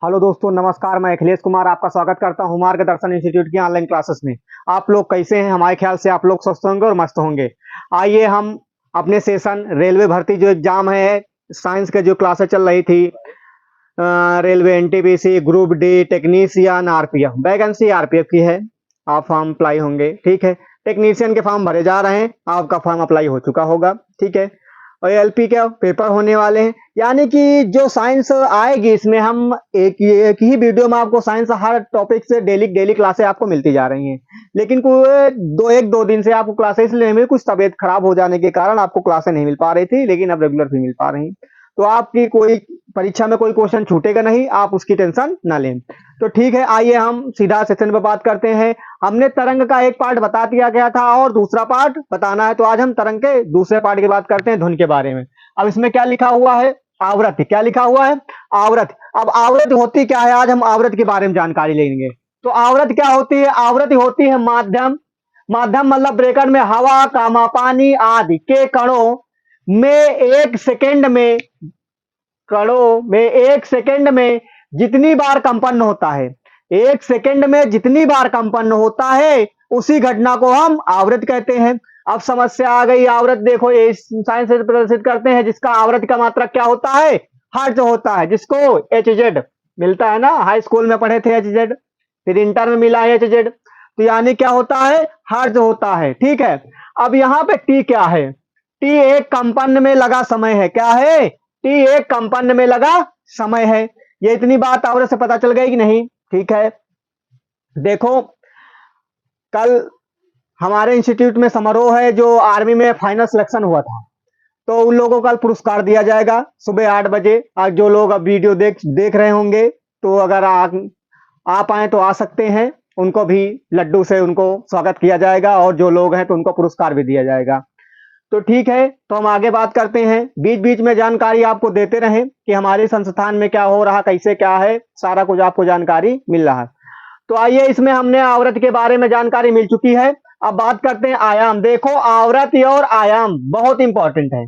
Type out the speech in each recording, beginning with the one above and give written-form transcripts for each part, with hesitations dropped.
Hello दोस्तों, नमस्कार। मैं अखिलेश कुमार आपका स्वागत करता हूं मार्गदर्शन इंस्टीट्यूट की ऑनलाइन क्लासेस में। आप लोग कैसे हैं? हमारे ख्याल से आप लोग स्वस्थ होंगे और मस्त होंगे। आइए हम अपने सेशन रेलवे भर्ती जो एग्जाम है, साइंस के जो क्लासेस चल रही थी, railway NTPC group D technician RPF vacancy RPF की है। आप फॉर्म अप्लाई होंगे, ठीक है। टेक्नीशियन के फॉर्म भरे जा रहे हैं, आपका फॉर्म अप्लाई हो चुका होगा, ठीक है। और एलपी के पेपर होने वाले हैं, यानी कि जो साइंस आएगी इसमें हम एक ही वीडियो में आपको साइंस हर टॉपिक से डेली डेली क्लासेस आपको मिलती जा रही हैं। लेकिन कोई दो दिन से आपको क्लासेस लेने में कुछ तबीयत खराब हो जाने के कारण आपको क्लासेस नहीं मिल पा रही थी, लेकिन अब रेगुलर भी मिल पा रही। तो आपकी कोई परीक्षा में कोई क्वेश्चन छूटेगा नहीं, आप उसकी टेंशन ना लें। तो ठीक है, आइए हम सीधा सेशन पे बात करते हैं। हमने तरंग का एक पार्ट बता दिया गया था और दूसरा पार्ट बताना है, तो आज हम तरंग के दूसरे पार्ट की बात करते हैं, धुन के बारे में। अब इसमें क्या लिखा हुआ है? आवृत्ति। क्या लिखा हुआ है? आवृत्ति। अब आवृत्ति होती क्या है? आज हम आवृत्ति के बारे में जानकारी लेंगे। तो आवृत्ति क्या होती है? आवृत्ति होती है माध्यम। माध्यम मतलब ब्रेकर में हवा, पानी आदि के कणों में एक सेकंड में जितनी बार कंपन होता है, एक सेकंड में जितनी बार कंपन होता है उसी घटना को हम आवृत्ति कहते हैं। अब समस्या आ गई। आवृत्ति देखो, ये साइंस से प्रदर्शित करते हैं, जिसका आवृत्ति का मात्रक क्या होता है? हर्ट्ज होता है, जिसको एच जेड मिलता है ना। हाई स्कूल में पढ़े थे एच जेड, फिर इंटर में मिला है एच जेड। तो यानी क्या होता है? हर्ट्ज होता है, ठीक है। अब यहां पे टी क्या है? टी एक कंपन में लगा समय है। क्या है? टी एक कंपन में लगा समय है। ये इतनी बात आवृत्ति से पता चल गई कि नहीं? ठीक है। देखो, कल हमारे इंस्टीट्यूट में समारोह है, जो आर्मी में फाइनल सिलेक्शन हुआ था, तो उन लोगों को कल पुरस्कार दिया जाएगा सुबह 8 बजे। आज जो लोग अब वीडियो देख रहे होंगे, तो अगर आ पाए तो आ सकते हैं। उनको भी लड्डू से उनको स्वागत किया जाएगा, और जो लोग हैं तो उनको पुरस्कार भी दिया जाएगा। तो ठीक है, तो हम आगे बात करते हैं। बीच बीच में जानकारी आपको देते रहें कि हमारे संस्थान में क्या हो रहा, कैसे क्या है, सारा कुछ आपको जानकारी मिल रहा है। तो आइए, इसमें हमने आवृत्ति के बारे में जानकारी मिल चुकी है। अब बात करते हैं आयाम। देखो, आवृत्ति और आयाम बहुत इंपॉर्टेंट है,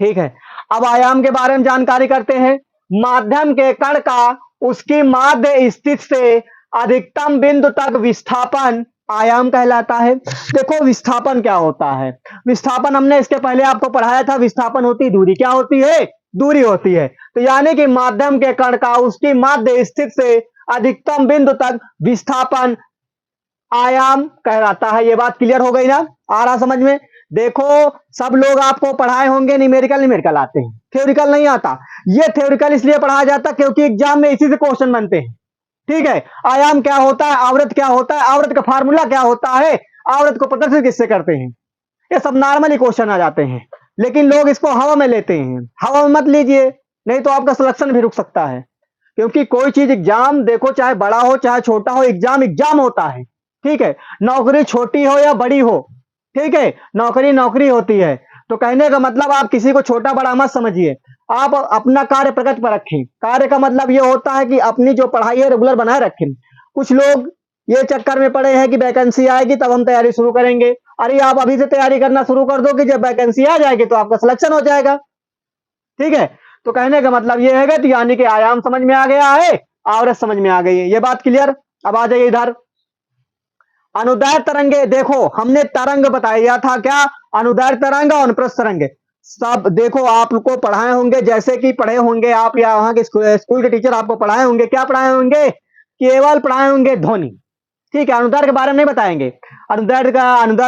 ठीक है। अब आयाम के बारे में जानकारी करते हैं। माध्यम के कण का उसकी माध्य स्थिति से अधिकतम बिंदु तक विस्थापन आयाम कहलाता है। देखो, विस्थापन क्या होता है? विस्थापन हमने इसके पहले आपको पढ़ाया था। विस्थापन होती है दूरी। क्या होती है? दूरी होती है। तो यानी कि माध्यम के कण का उसकी माध्य स्थिति से अधिकतम बिंदु तक विस्थापन आयाम कहलाता है। ये बात क्लियर हो गई ना? आ रहा समझ में? देखो, सब लोग आपको पढ़ाए होंगे न्यूमेरिकल आते हैं, थ्योरिकल नहीं आता। ये थ्योरिकल इसलिए पढ़ाया जाता क्योंकि एग्जाम में इसी से क्वेश्चन बनते हैं, ठीक है। आयाम क्या होता है? आवृत्ति क्या होता है? आवृत्ति का फार्मूला क्या होता है? आवृत्ति को प्रदर्शित किससे करते हैं? ये सब नॉर्मली क्वेश्चन आ जाते हैं, लेकिन लोग इसको हवा में लेते हैं। हवा में मत लीजिए, नहीं तो आपका सिलेक्शन भी रुक सकता है। क्योंकि कोई चीज एग्जाम, देखो, चाहे बड़ा हो चाहे छोटा हो, एग्जाम एग्जाम होता है, ठीक है। नौकरी छोटी हो या बड़ी हो, ठीक है, नौकरी नौकरी होती है। तो कहने का मतलब, आप किसी को छोटा बड़ा मत समझिए, आप अपना कार्य प्रगति पर रखें। कार्य का मतलब यह होता है कि अपनी जो पढ़ाई है रेगुलर बनाए रखें। कुछ लोग ये चक्कर में पड़े हैं कि वैकेंसी आएगी तब हम तैयारी शुरू करेंगे। अरे, आप अभी से तैयारी करना शुरू कर दो कि जब वैकेंसी आ जाएगी तो आपका सिलेक्शन हो जाएगा, ठीक है। तो कहने का मतलब यह है कि यानी कि आयाम समझ में आ गया है, आवृत्ति समझ में आ गई है। ये बात क्लियर? अब आ जाइए इधर। अनुदैर्ध्य तरंगे। देखो, हमने तरंग बताया था, क्या? अनुदैर्ध्य तरंग और अनुप्रस्थ तरंग। सब देखो, आपको पढ़ाए होंगे, जैसे कि पढ़े होंगे आप, या वहां के स्कूल के टीचर आपको पढ़ाए होंगे। क्या पढ़ाए होंगे? केवल पढ़ाए होंगे ध्वनि, ठीक है। अनुदैर्ध्य के बारे में नहीं बताएंगे। अनुदैर्ध्य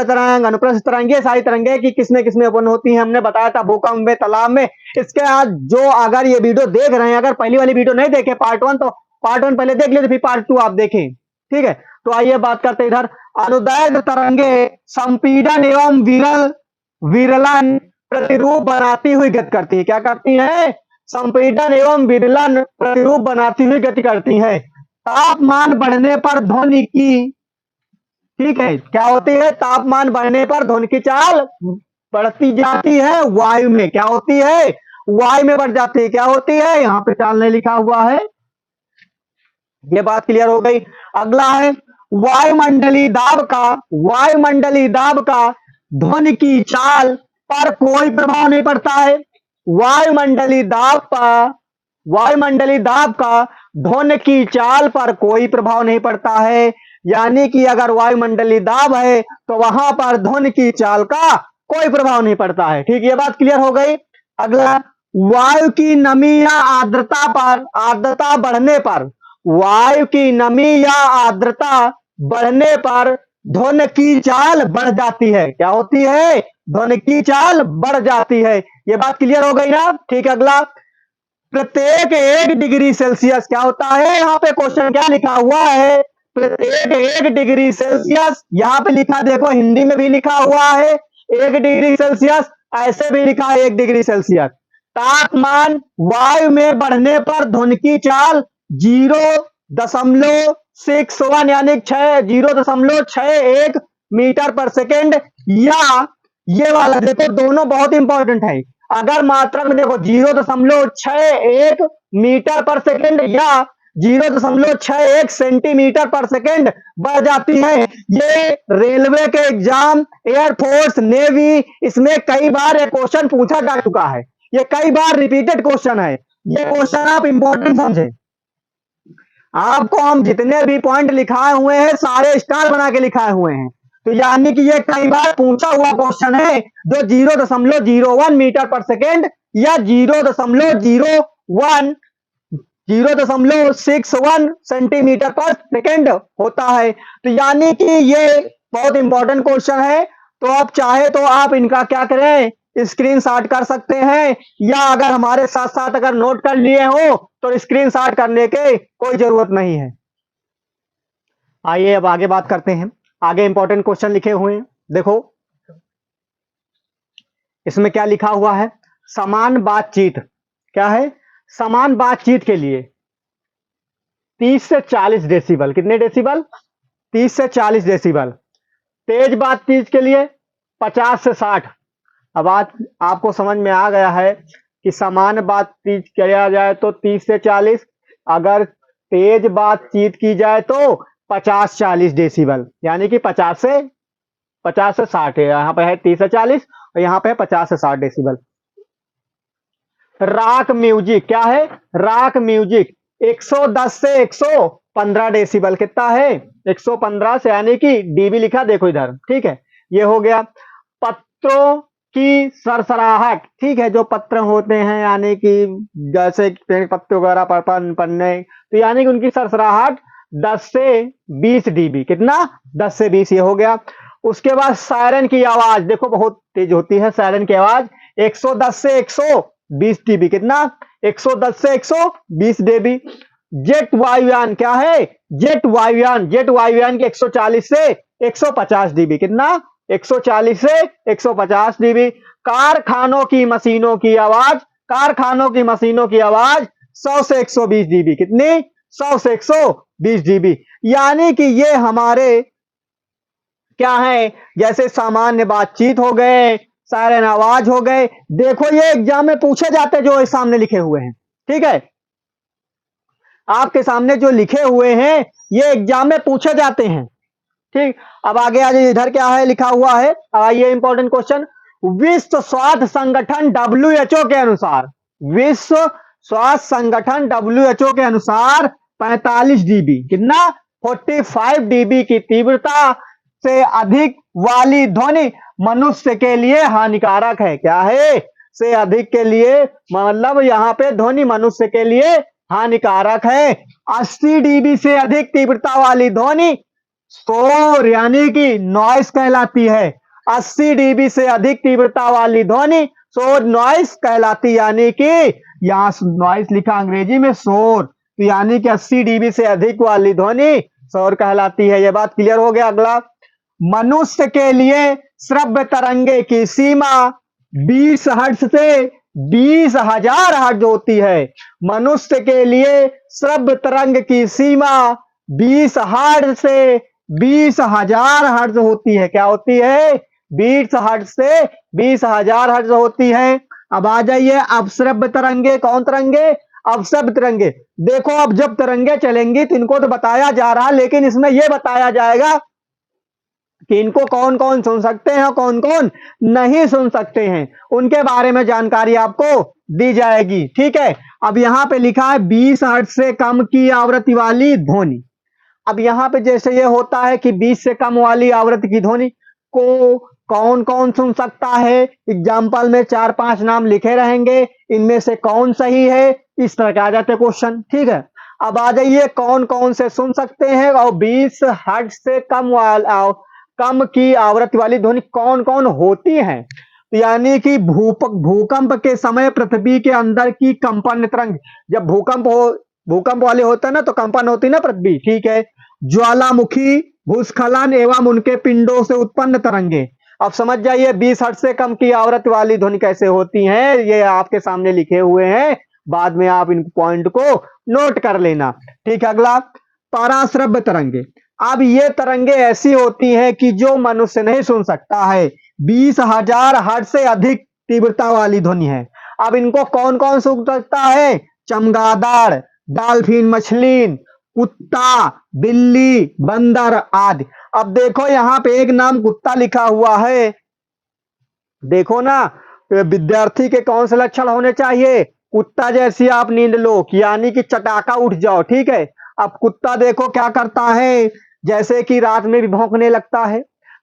तरंग, अनुप्रस्थ तरंग, ये सारी तरंगे कि किसमें किसमें उत्पन्न होती हैं, हमने बताया था। भूकंप में, तालाब में। इसके आज जो अगर ये वीडियो देख रहे हैं, अगर पहली वाली वीडियो नहीं देखे पार्ट 1, तो पार्ट 1 पहले देख ले, तो फिर पार्ट 2 आप देखें, ठीक है। तो आइए बात करते हैं इधर। अनुदैर्ध्य तरंगे संपीड़न एवं विरलन प्रतिरूप बनाती हुई गति करती है। क्या करती है? संपीड़न एवं विरलन प्रतिरूप बनाती हुई गति करती है। तापमान बढ़ने पर ध्वनि की, ठीक है, क्या होती है? तापमान बढ़ने पर ध्वनि की चाल बढ़ती जाती है वायु में। क्या होती है? वायु में बढ़ जाती है। क्या होती है? यहां पे चाल नहीं लिखा हुआ है। ये बात क्लियर हो गई। अगला है वायुमंडलीय दाब का ध्वनि की चाल पर कोई प्रभाव नहीं पड़ता है। वायुमंडलीय दाब का वायुमंडलीय दाब का ध्वनि की चाल पर कोई प्रभाव नहीं पड़ता है। यानी कि अगर वायुमंडलीय दाब है तो वहां पर ध्वनि की चाल का कोई प्रभाव नहीं पड़ता है। ठीक, ये बात क्लियर हो गई। अगला, वायु की नमी या आर्द्रता पर, आर्द्रता बढ़ने पर, वायु की नमी या आर्द्रता बढ़ने पर ध्वनि की चाल बढ़ जाती है। क्या होती है? ध्वनि की चाल बढ़ जाती है। ये बात क्लियर हो गई ना? ठीक है, अगला, प्रत्येक 1 डिग्री सेल्सियस, क्या होता है? यहाँ पे क्वेश्चन क्या लिखा हुआ है? प्रत्येक 1 डिग्री सेल्सियस, यहाँ पे लिखा देखो, हिंदी में भी लिखा हुआ है 1 डिग्री सेल्सियस, ऐसे भी लिखा है 1 डिग्री सेल्सियस। तापमान वायु में बढ़ने पर ध्वनि की चाल 0.61 यानी 0.61 मीटर पर सेकेंड, या ये वाला देखो, दोनों बहुत इंपॉर्टेंट है। अगर मात्रा में देखो 0.61 मीटर पर सेकेंड या 0.61 सेंटीमीटर पर सेकेंड बढ़ जाती है। ये रेलवे के एग्जाम, एयरफोर्स, नेवी, इसमें कई बार ये क्वेश्चन पूछा जा चुका है। ये कई बार रिपीटेड क्वेश्चन है। ये क्वेश्चन आप इंपॉर्टेंट समझे। आपको हम जितने भी पॉइंट लिखाए हुए हैं सारे स्टार बना के लिखाए हुए हैं। तो यानी कि ये कई बार पूछा हुआ क्वेश्चन है, जो 0.01 मीटर पर सेकेंड या 0.61 सेंटीमीटर पर सेकेंड होता है। तो यानी कि ये बहुत इंपॉर्टेंट क्वेश्चन है। तो आप चाहे तो आप इनका क्या करें, स्क्रीनशॉट कर सकते हैं, या अगर हमारे साथ साथ अगर नोट कर लिए हो तो स्क्रीनशॉट करने के कोई जरूरत नहीं है। आइए अब आगे बात करते हैं। आगे इंपॉर्टेंट क्वेश्चन लिखे हुए हैं, देखो इसमें क्या लिखा हुआ है। समान बातचीत, क्या है? समान बातचीत के लिए 30 से 40 डेसिबल, कितने डेसिबल? 30 से 40 डेसिबल। तेज बातचीत के लिए 50 से 60। अब आज आपको समझ में आ गया है कि समान बातचीत किया जाए तो 30 से 40, अगर तेज बातचीत की जाए तो 50-40 डेसिबल, यानी कि 50 से 60 है। यहाँ पे है 30 से 40 और यहाँ पे है 50 से 60 डेसिबल। रॉक म्यूजिक, क्या है? रॉक म्यूजिक 110 से 115 डेसिबल, कितना है? 115 से, यानी कि डीबी लिखा देखो इधर, ठीक है, ये हो गया। पत्रों की सरसराहट, ठीक है, जो पत्र होते हैं यानी कि जैसे पेड़ पत्ते वगैरह पन्ने, तो यानी कि उनकी सरसराहट 10 से 20 डीबी, कितना? 10 से 20, ये हो गया। उसके बाद सायरन की आवाज देखो बहुत तेज होती है, सायरन की आवाज 110 से 120 डीबी, कितना? 110 से 120 डीबी। जेट वायुयान, क्या है? जेट वायुयान, जेट वायुयान की 140 से 150 डीबी, कितना? 140 से 150 डीबी। कारखानों की मशीनों की आवाज, कारखानों की मशीनों की आवाज 100 से 120 डीबी, कितनी? 100 से 120 डीबी। यानी कि ये हमारे क्या है, जैसे सामान्य बातचीत हो गए, सायरन आवाज हो गए। देखो ये एग्जाम में पूछे जाते जो इस सामने लिखे हुए हैं, ठीक है, आपके सामने जो लिखे हुए हैं ये एग्जाम में पूछे जाते हैं। ठीक, अब आगे आज इधर क्या है लिखा हुआ है, आइए इंपॉर्टेंट क्वेश्चन। विश्व स्वास्थ्य संगठन WHO के अनुसार, विश्व स्वास्थ्य संगठन WHO के अनुसार 45 डीबी, कितना? 45 डीबी की तीव्रता से अधिक वाली ध्वनि मनुष्य के लिए हानिकारक है। क्या है? से अधिक के लिए, मतलब यहाँ पे ध्वनि मनुष्य के लिए हानिकारक है। 80 डीबी से अधिक तीव्रता वाली ध्वनि शोर यानी कि नॉइस कहलाती है। 80 डीबी से अधिक तीव्रता वाली ध्वनि शोर, नॉइस कहलाती, यानी कि यहाँ नॉइस लिखा अंग्रेजी में शोर, तो यानी कि 80 डीबी से अधिक वाली ध्वनि शोर कहलाती है। यह बात क्लियर हो गया। अगला, मनुष्य के लिए श्रव्य तरंगे की सीमा 20 हर्ट्ज से 20,000 हर्ट्ज होती है। मनुष्य के लिए श्रव्य तरंग की सीमा 20 हर्ट्ज से 20,000 हर्ट्ज होती है। क्या होती है? 20 हर्ट्ज से 20,000 हर्ट्ज होती है। अब आ जाइए अपश्रव्य तरंगे, कौन तरंगे? अपश्रव्य तरंगे। देखो अब जब तरंगे चलेंगी तो इनको तो बताया जा रहा, लेकिन इसमें यह बताया जाएगा कि इनको कौन कौन सुन सकते हैं और कौन कौन नहीं सुन सकते हैं, उनके बारे में जानकारी आपको दी जाएगी। ठीक है, अब यहाँ पे लिखा है 20 हर्ट्ज से कम की आवृत्ति वाली ध्वनि। अब यहाँ पे जैसे ये होता है कि 20 से कम वाली आवृत्ति की ध्वनि को कौन कौन सुन सकता है, एग्जाम्पल में 4-5 नाम लिखे रहेंगे, इनमें से कौन सही है, इस तरह के आ जाते क्वेश्चन। ठीक है, अब आ जाइए कौन कौन से सुन सकते हैं और 20 हर्ट्ज से कम की आवृत्ति वाली ध्वनि कौन कौन होती है। तो यानी कि भूकंप के समय पृथ्वी के अंदर की कंपन तरंग, जब भूकंप वाले होता है ना तो कंपन होती है ना पृथ्वी, ठीक है। ज्वालामुखी, भूस्खलन एवं उनके पिंडों से उत्पन्न तरंगे। अब समझ जाइए 20 हर्ट्ज से कम की आवृत्ति वाली ध्वनि कैसे होती है, ये आपके सामने लिखे हुए हैं, बाद में आप इन पॉइंट को नोट कर लेना। ठीक है, अगला पराश्रव्य तरंगे। अब ये तरंगे ऐसी होती हैं कि जो मनुष्य नहीं सुन सकता है, 20,000 हर्ट्ज से अधिक तीव्रता वाली ध्वनि है। अब इनको कौन कौन सुन सकता है, चमगादड़, डॉल्फिन मछली, कुत्ता, बिल्ली, बंदर आदि। अब देखो यहाँ पे एक नाम कुत्ता लिखा हुआ है, देखो ना, विद्यार्थी के कौन से लक्षण होने चाहिए, कुत्ता जैसी आप नींद लो, यानी कि चटाका उठ जाओ। ठीक है, अब कुत्ता देखो क्या करता है, जैसे कि रात में भी भौंकने लगता है,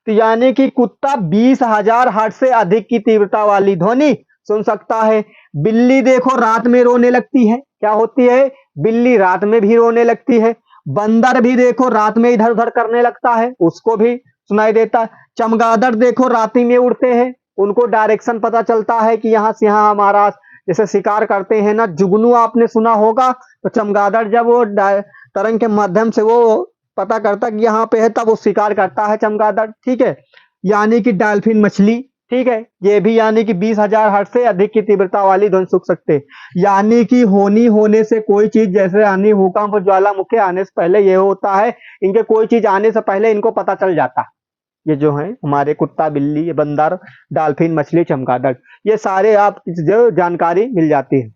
तो यानी कि कुत्ता 20,000 हर्ट्ज से अधिक की तीव्रता वाली ध्वनि सुन सकता है। बिल्ली देखो रात में रोने लगती है, क्या होती है, बिल्ली रात में भी रोने लगती है। बंदर भी देखो रात में इधर उधर करने लगता है, उसको भी सुनाई देता है। चमगादड़ देखो रात्रि में उड़ते हैं, उनको डायरेक्शन पता चलता है कि यहाँ से यहाँ हमारा, जैसे शिकार करते हैं ना, जुगनू आपने सुना होगा, तो चमगादड़ जब वो तरंग के माध्यम से वो पता करता कि यहाँ पे है, तब वो शिकार करता है चमगादड़। ठीक है, यानी कि डॉल्फिन मछली, ठीक है, ये भी यानी कि 20,000 हर्ट्ज से अधिक की तीव्रता वाली ध्वनि सुन सकते। यानी कि होने से कोई चीज, जैसे आनी भूकंप ज्वालामुखी आने से पहले ये होता है, इनके कोई चीज आने से पहले इनको पता चल जाता। ये जो है हमारे कुत्ता, बिल्ली, बंदर, डॉल्फिन मछली, चमगादड़, ये सारे आप जो जानकारी मिल जाती है।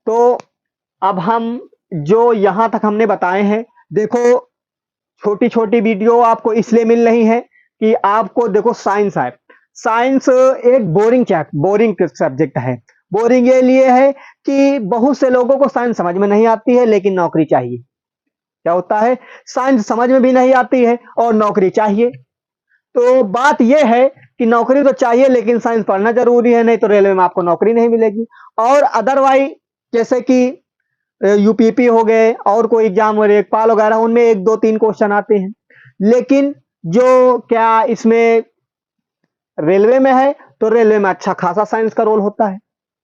तो अब हम जो यहां तक हमने बताए हैं, देखो छोटी छोटी वीडियो आपको इसलिए मिल रही है कि आपको देखो साइंस है, साइंस एक बोरिंग सब्जेक्ट है। बोरिंग ये लिए है कि बहुत से लोगों को साइंस समझ में नहीं आती है लेकिन नौकरी चाहिए। क्या होता है, साइंस समझ में भी नहीं आती है और नौकरी चाहिए। तो बात यह है कि नौकरी तो चाहिए लेकिन साइंस पढ़ना जरूरी है, नहीं तो रेलवे में आपको नौकरी नहीं मिलेगी। और अदरवाइज जैसे कि यूपीपी हो गए और कोई एग्जाम हो, लेखपाल वगैरह, उनमें 1-2-3 क्वेश्चन आते हैं। लेकिन जो क्या इसमें रेलवे में है, तो रेलवे में अच्छा खासा साइंस का रोल होता है।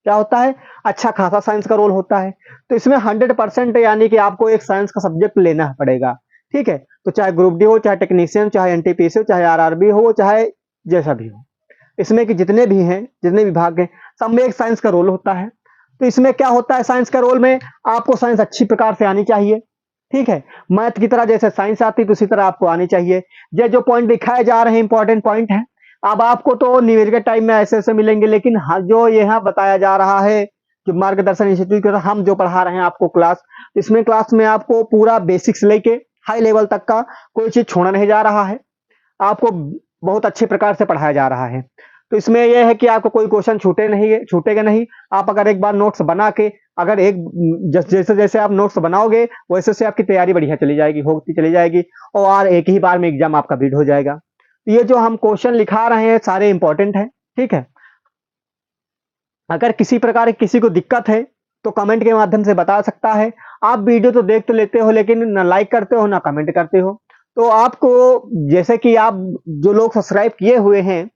क्या होता है, अच्छा खासा साइंस का रोल होता है। तो इसमें 100% यानी कि आपको एक साइंस का सब्जेक्ट लेना पड़ेगा। ठीक है, तो चाहे ग्रुप डी हो, चाहे टेक्नीशियन, चाहे एनटीपीसी हो, चाहे आरआरबी हो, चाहे जैसा भी हो, इसमें कि जितने भी हैं, जितने विभाग हैं, सब में एक साइंस का रोल होता है। तो इसमें क्या होता है, साइंस का रोल में आपको साइंस अच्छी प्रकार से आनी चाहिए। ठीक है, मैथ की तरह जैसे साइंस आती है उसी तरह आपको आनी चाहिए। ये जो पॉइंट दिखाए जा रहे हैं इंपॉर्टेंट पॉइंट है। अब आपको तो निवेश के टाइम में ऐसे ऐसे मिलेंगे, लेकिन जो यहाँ बताया जा रहा है, जो मार्गदर्शन इंस्टीट्यूट के हम जो पढ़ा रहे हैं आपको क्लास, इसमें क्लास में आपको पूरा बेसिक्स लेके हाई लेवल तक का कोई चीज छोड़ा नहीं जा रहा है, आपको बहुत अच्छे प्रकार से पढ़ाया जा रहा है। तो इसमें यह है कि आपको कोई क्वेश्चन छूटेगा नहीं। आप अगर एक बार नोट्स बना के, अगर जैसे जैसे आप नोट्स बनाओगे वैसे से आपकी तैयारी बढ़िया चली जाएगी, होती चली जाएगी, और एक ही बार में एग्जाम आपका बीट हो जाएगा। तो ये जो हम क्वेश्चन लिखा रहे हैं सारे इंपॉर्टेंट है। ठीक है, अगर किसी प्रकार किसी को दिक्कत है तो कमेंट के माध्यम से बता सकता है। आप वीडियो तो देख तो लेते हो लेकिन ना लाइक करते हो ना कमेंट करते हो। तो आपको, जैसे कि आप जो लोग सब्सक्राइब किए हुए हैं,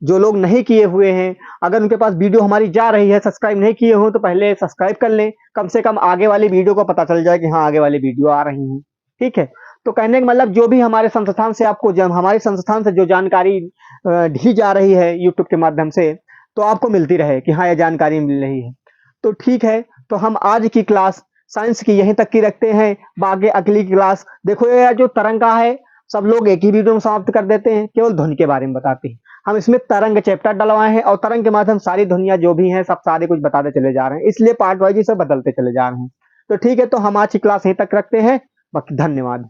जो लोग नहीं किए हुए हैं, अगर उनके पास वीडियो हमारी जा रही है, सब्सक्राइब नहीं किए हो, तो पहले सब्सक्राइब कर लें, कम से कम आगे वाली वीडियो को पता चल जाए कि हाँ आगे वाली वीडियो आ रही है। ठीक है, तो कहने का मतलब जो भी हमारे संस्थान से आपको, जब हमारे संस्थान से जो जानकारी दी जा रही है यूट्यूब के माध्यम से, तो आपको मिलती रहे कि हाँ ये जानकारी मिल रही है। तो ठीक है, तो हम आज की क्लास साइंस की यहीं तक की रखते हैं। बाकी अगली क्लास देखो, ये जो तरंग का है सब लोग एक ही वीडियो में समाप्त कर देते हैं, केवल ध्वनि के बारे में बताते हैं। हम इसमें तरंग चैप्टर डलवाए हैं और तरंग के माध्यम सारी दुनिया जो भी है सब सारे कुछ बताते चले जा रहे हैं, इसलिए पार्ट वाइज इसे बदलते चले जा रहे हैं। तो ठीक है, तो हम आज की क्लास यहीं तक रखते हैं। बाकी धन्यवाद।